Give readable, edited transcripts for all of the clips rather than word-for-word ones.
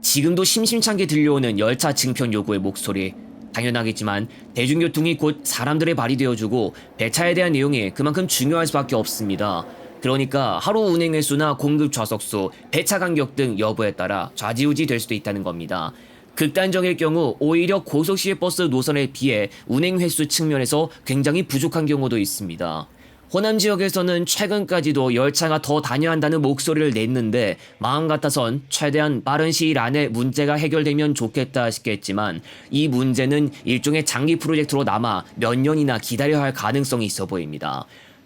지금도 심심찮게 들려오는 열차 증편 요구의 목소리. 당연하겠지만 대중교통이 곧 사람들의 발이 되어주고 배차에 대한 내용이 그만큼 중요할 수밖에 없습니다. 그러니까 하루 운행 횟수나 공급 좌석수, 배차 간격 등 여부에 따라 좌지우지 될 수도 있다는 겁니다. 극단적일 경우 오히려 고속시외버스 노선에 비해 운행 횟수 측면에서 굉장히 부족한 경우도 있습니다. 호남 지역에서는 최근까지도 열차가 더 다녀야 한다는 목소리를 냈는데 마음 같아선 최대한 빠른 시일 안에 문제가 해결되면 좋겠다 싶겠지만 이 문제는 일종의 장기 프로젝트로 남아 몇 년이나 기다려야 할 가능성이 있어 보입니다.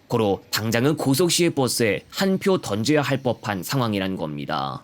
고로 당장은 고속시외버스에 한 표 던져야 할 법한 상황이란 겁니다.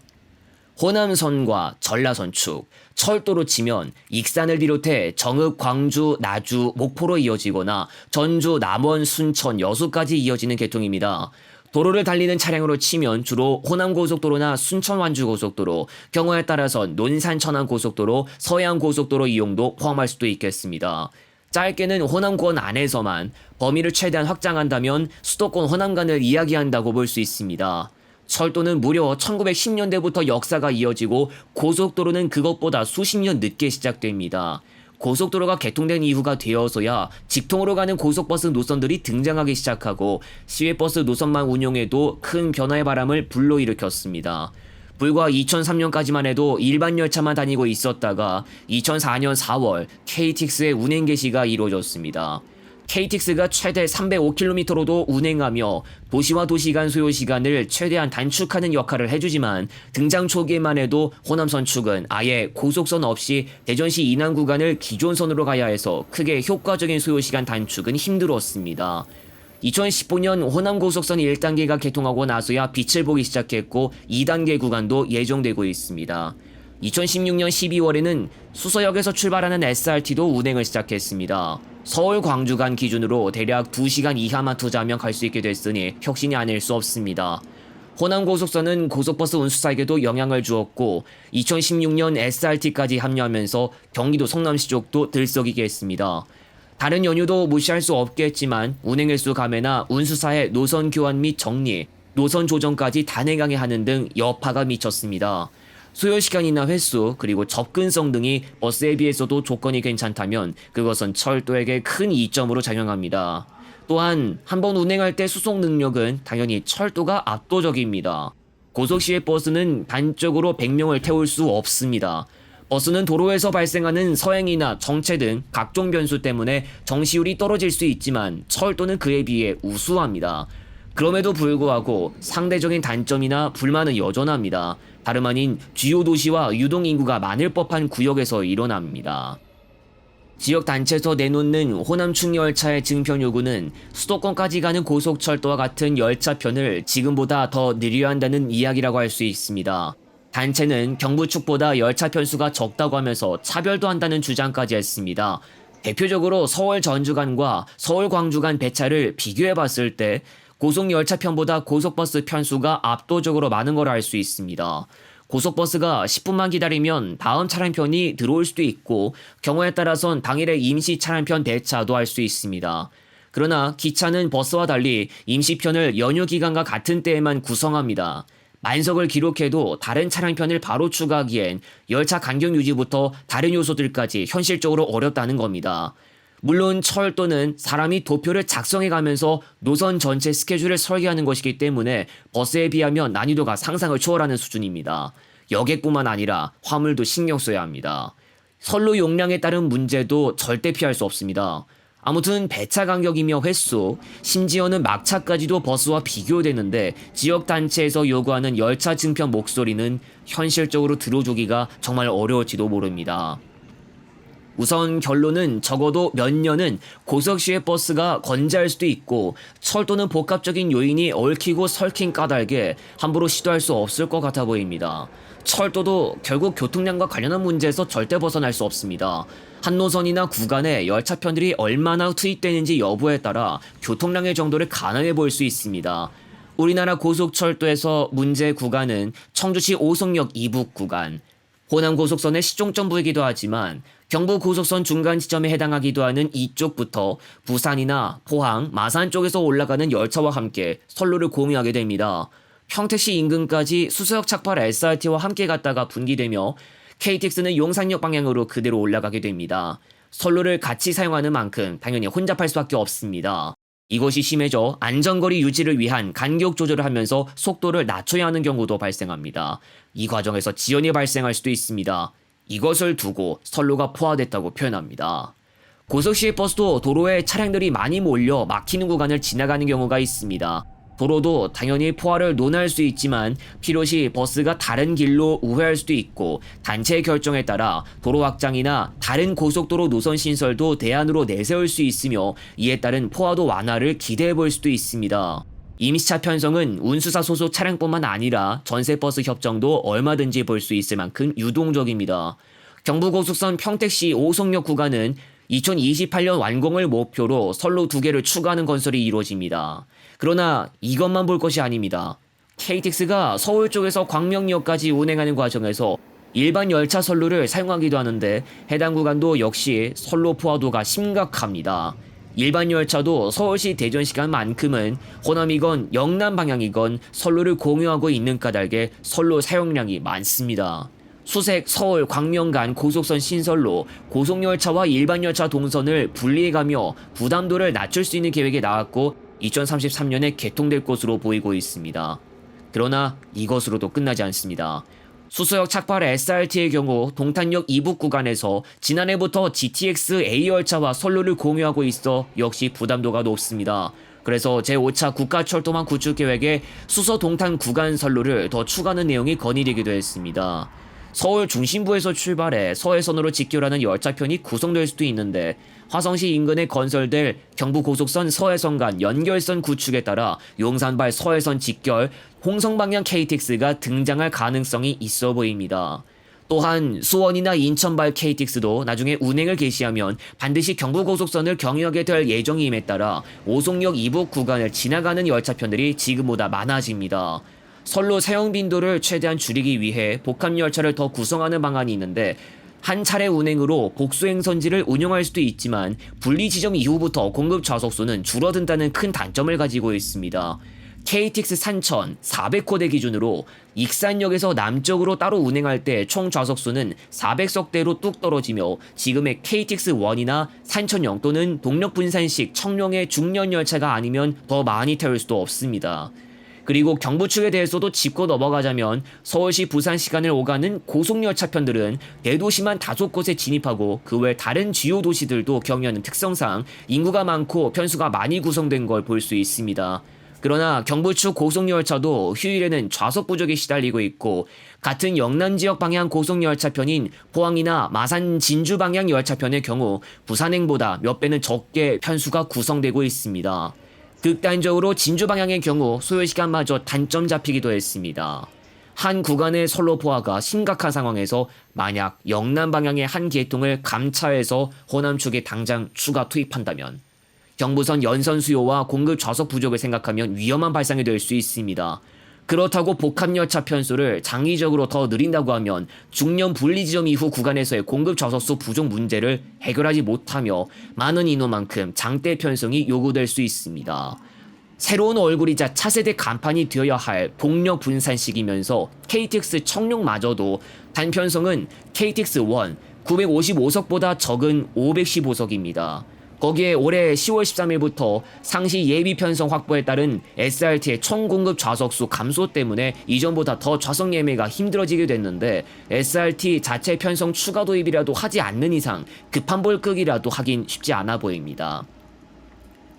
호남선과 전라선 축, 철도로 치면 익산을 비롯해 정읍, 광주, 나주, 목포로 이어지거나 전주, 남원, 순천, 여수까지 이어지는 계통입니다. 도로를 달리는 차량으로 치면 주로 호남고속도로나 순천완주고속도로, 경우에 따라선 논산-천안고속도로, 서해안고속도로 이용도 포함할 수도 있겠습니다. 짧게는 호남권 안에서만 범위를 최대한 확장한다면 수도권 호남간을 이야기한다고 볼 수 있습니다. 철도는 무려 1910년대부터 역사가 이어지고 고속도로는 그것보다 수십 년 늦게 시작됩니다. 고속도로가 개통된 이후가 되어서야 직통으로 가는 고속버스 노선들이 등장하기 시작하고 시외버스 노선만 운용해도 큰 변화의 바람을 불러일으켰습니다. 불과 2003년까지만 해도 일반 열차만 다니고 있었다가 2004년 4월 KTX의 운행 개시가 이루어졌습니다. KTX가 최대 305km로도 운행하며 도시와 도시 간 소요 시간을 최대한 단축하는 역할을 해주지만 등장 초기에만 해도 호남선 축은 아예 고속선 없이 대전시 이남 구간을 기존선으로 가야 해서 크게 효과적인 소요 시간 단축은 힘들었습니다. 2015년 호남고속선 1단계가 개통하고 나서야 빛을 보기 시작했고 2단계 구간도 예정되고 있습니다. 2016년 12월에는 수서역에서 출발하는 SRT도 운행을 시작했습니다. 서울 광주 간 기준으로 대략 2시간 이하만 투자하면 갈 수 있게 됐으니 혁신이 아닐 수 없습니다. 호남고속선은 고속버스 운수사에게도 영향을 주었고 2016년 SRT까지 합류하면서 경기도 성남시 쪽도 들썩이게 했습니다. 다른 연유도 무시할 수 없겠지만 운행횟수 감회나 운수사의 노선 교환 및 정리, 노선 조정까지 단행하게 하는 등 여파가 미쳤습니다. 소요시간이나 횟수, 그리고 접근성 등이 버스에 비해서도 조건이 괜찮다면 그것은 철도에게 큰 이점으로 작용합니다. 또한 한번 운행할 때 수송 능력은 당연히 철도가 압도적입니다. 고속시외버스는 단적으로 100명을 태울 수 없습니다. 버스는 도로에서 발생하는 서행이나 정체 등 각종 변수 때문에 정시율이 떨어질 수 있지만 철도는 그에 비해 우수합니다. 그럼에도 불구하고 상대적인 단점이나 불만은 여전합니다. 다름 아닌 주요 도시와 유동인구가 많을 법한 구역에서 일어납니다. 지역단체에서 내놓는 호남축 열차의 증편 요구는 수도권까지 가는 고속철도와 같은 열차편을 지금보다 더 늘려야 한다는 이야기라고 할 수 있습니다. 단체는 경부축보다 열차 편수가 적다고 하면서 차별도 한다는 주장까지 했습니다. 대표적으로 서울 전주 간과 서울 광주 간 배차를 비교해 봤을 때 고속열차 편보다 고속버스 편수가 압도적으로 많은 걸 알 수 있습니다. 고속버스가 10분만 기다리면 다음 차량편이 들어올 수도 있고 경우에 따라선 당일에 임시 차량편 대차도 할 수 있습니다. 그러나 기차는 버스와 달리 임시편을 연휴 기간과 같은 때에만 구성합니다. 만석을 기록해도 다른 차량편을 바로 추가하기엔 열차 간격 유지부터 다른 요소들까지 현실적으로 어렵다는 겁니다. 물론 철도는 사람이 도표를 작성해가면서 노선 전체 스케줄을 설계하는 것이기 때문에 버스에 비하면 난이도가 상상을 초월하는 수준입니다. 여객뿐만 아니라 화물도 신경 써야 합니다. 선로 용량에 따른 문제도 절대 피할 수 없습니다. 아무튼 배차 간격이며 횟수, 심지어는 막차까지도 버스와 비교되는데 지역단체에서 요구하는 열차 증편 목소리는 현실적으로 들어주기가 정말 어려울지도 모릅니다. 우선 결론은 적어도 몇 년은 고속시외버스가 건재할 수도 있고 철도는 복합적인 요인이 얽히고 설킨 까닭에 함부로 시도할 수 없을 것 같아 보입니다. 철도도 결국 교통량과 관련한 문제에서 절대 벗어날 수 없습니다. 한 노선이나 구간에 열차편들이 얼마나 투입되는지 여부에 따라 교통량의 정도를 가늠해 볼 수 있습니다. 우리나라 고속철도에서 문제 구간은 청주시 오송역 이북 구간, 호남고속선의 시종점부이기도 하지만 경부고속선 중간 지점에 해당하기도 하는 이쪽부터 부산이나 포항, 마산 쪽에서 올라가는 열차와 함께 선로를 공유하게 됩니다. 평택시 인근까지 수서역 착발 SRT와 함께 갔다가 분기되며 KTX는 용산역 방향으로 그대로 올라가게 됩니다. 선로를 같이 사용하는 만큼 당연히 혼잡할 수밖에 없습니다. 이것이 심해져 안전거리 유지를 위한 간격 조절을 하면서 속도를 낮춰야 하는 경우도 발생합니다. 이 과정에서 지연이 발생할 수도 있습니다. 이것을 두고 선로가 포화됐다고 표현합니다. 고속시외버스도 도로에 차량들이 많이 몰려 막히는 구간을 지나가는 경우가 있습니다. 도로도 당연히 포화를 논할 수 있지만 필요시 버스가 다른 길로 우회할 수도 있고 단체 결정에 따라 도로 확장이나 다른 고속도로 노선 신설도 대안으로 내세울 수 있으며 이에 따른 포화도 완화를 기대해 볼 수도 있습니다. 임시차 편성은 운수사 소속 차량뿐만 아니라 전세버스 협정도 얼마든지 볼 수 있을 만큼 유동적입니다. 경부고속선 평택시 오송역 구간은 2028년 완공을 목표로 선로 2개를 추가하는 건설이 이루어집니다. 그러나 이것만 볼 것이 아닙니다. KTX가 서울 쪽에서 광명역까지 운행하는 과정에서 일반 열차 선로를 사용하기도 하는데 해당 구간도 역시 선로 포화도가 심각합니다. 일반 열차도 서울시 대전시간만큼은 호남이건 영남 방향이건 선로를 공유하고 있는 까닭에 선로 사용량이 많습니다. 수색 서울 광명 간 고속선 신설로 고속열차와 일반열차 동선을 분리해가며 부담도를 낮출 수 있는 계획이 나왔고 2033년에 개통될 것으로 보이고 있습니다. 그러나 이것으로도 끝나지 않습니다. 수서역 착발 SRT의 경우 동탄역 이북 구간에서 지난해부터 GTX A열차와 선로를 공유하고 있어 역시 부담도가 높습니다. 그래서 제5차 국가철도망 구축 계획에 수서 동탄 구간 선로를 더 추가하는 내용이 건의되기도 했습니다. 서울 중심부에서 출발해 서해선으로 직결하는 열차편이 구성될 수도 있는데 화성시 인근에 건설될 경부고속선 서해선 간 연결선 구축에 따라 용산발 서해선 직결 홍성방향 KTX가 등장할 가능성이 있어 보입니다. 또한 수원이나 인천발 KTX도 나중에 운행을 개시하면 반드시 경부고속선을 경유하게 될 예정임에 따라 오송역 이북 구간을 지나가는 열차편들이 지금보다 많아집니다. 선로 사용 빈도를 최대한 줄이기 위해 복합열차를 더 구성하는 방안이 있는데 한 차례 운행으로 복수행선지를 운영할 수도 있지만 분리 지점 이후부터 공급 좌석수는 줄어든다는 큰 단점을 가지고 있습니다. KTX 산천 400호대 기준으로 익산역에서 남쪽으로 따로 운행할 때 총 좌석수는 400석대로 뚝 떨어지며 지금의 KTX1이나 산천역 또는 동력분산식 청룡의 중년열차가 아니면 더 많이 태울 수도 없습니다. 그리고 경부 측에 대해서도 짚고 넘어가자면 서울시 부산 시간을 오가는 고속열차편들은 대도시만 5곳에 진입하고 그 외 다른 주요 도시들도 경유하는 특성상 인구가 많고 편수가 많이 구성된 걸 볼 수 있습니다. 그러나 경부 측 고속열차도 휴일에는 좌석 부족에 시달리고 있고 같은 영남 지역 방향 고속열차편인 포항이나 마산 진주 방향 열차편의 경우 부산행보다 몇 배는 적게 편수가 구성되고 있습니다. 극단적으로 진주 방향의 경우 소요시간마저 단점 잡히기도 했습니다. 한 구간의 선로 포화가 심각한 상황에서 만약 영남 방향의 한 계통을 감차해서 호남 쪽에 당장 추가 투입한다면 경부선 연선 수요와 공급 좌석 부족을 생각하면 위험한 발상이 될 수 있습니다. 그렇다고 복합열차 편수를 장기적으로 더 늘린다고 하면 중년 분리지점 이후 구간에서의 공급 좌석수 부족 문제를 해결하지 못하며 많은 인원만큼 장대 편성이 요구될 수 있습니다. 새로운 얼굴이자 차세대 간판이 되어야 할 동력 분산식이면서 KTX 청룡마저도 단편성은 KTX1 955석보다 적은 515석입니다. 거기에 올해 10월 13일부터 상시 예비 편성 확보에 따른 SRT의 총 공급 좌석수 감소 때문에 이전보다 더 좌석 예매가 힘들어지게 됐는데 SRT 자체 편성 추가 도입이라도 하지 않는 이상 급한볼 끄기라도 하긴 쉽지 않아 보입니다.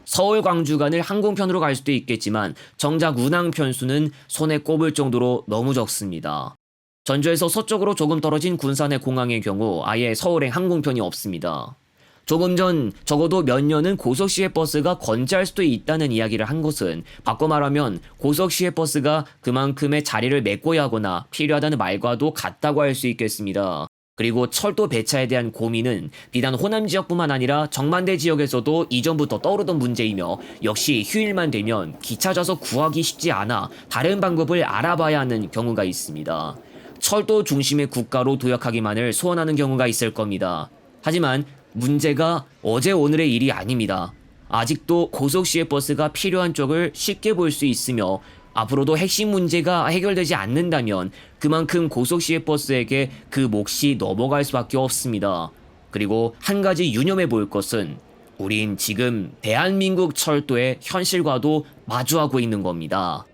서울 광주 간을 항공편으로 갈 수도 있겠지만 정작 운항 편수는 손에 꼽을 정도로 너무 적습니다. 전주에서 서쪽으로 조금 떨어진 군산의 공항의 경우 아예 서울행 항공편이 없습니다. 조금 전 적어도 몇 년은 고속시외버스가 건재할 수도 있다는 이야기를 한 것은 바꿔 말하면 고속시외버스가 그만큼의 자리를 메꿔야 하거나 필요하다는 말과도 같다고 할 수 있겠습니다. 그리고 철도 배차에 대한 고민은 비단 호남 지역뿐만 아니라 정만대 지역에서도 이전부터 떠오르던 문제이며 역시 휴일만 되면 기차 좌석 구하기 쉽지 않아 다른 방법을 알아봐야 하는 경우가 있습니다. 철도 중심의 국가로 도약하기만을 소원하는 경우가 있을 겁니다. 하지만 문제가 어제 오늘의 일이 아닙니다. 아직도 고속시외버스가 필요한 쪽을 쉽게 볼 수 있으며 앞으로도 핵심 문제가 해결되지 않는다면 그만큼 고속시외버스에게 그 몫이 넘어갈 수밖에 없습니다. 그리고 한 가지 유념해 볼 것은 우린 지금 대한민국 철도의 현실과도 마주하고 있는 겁니다.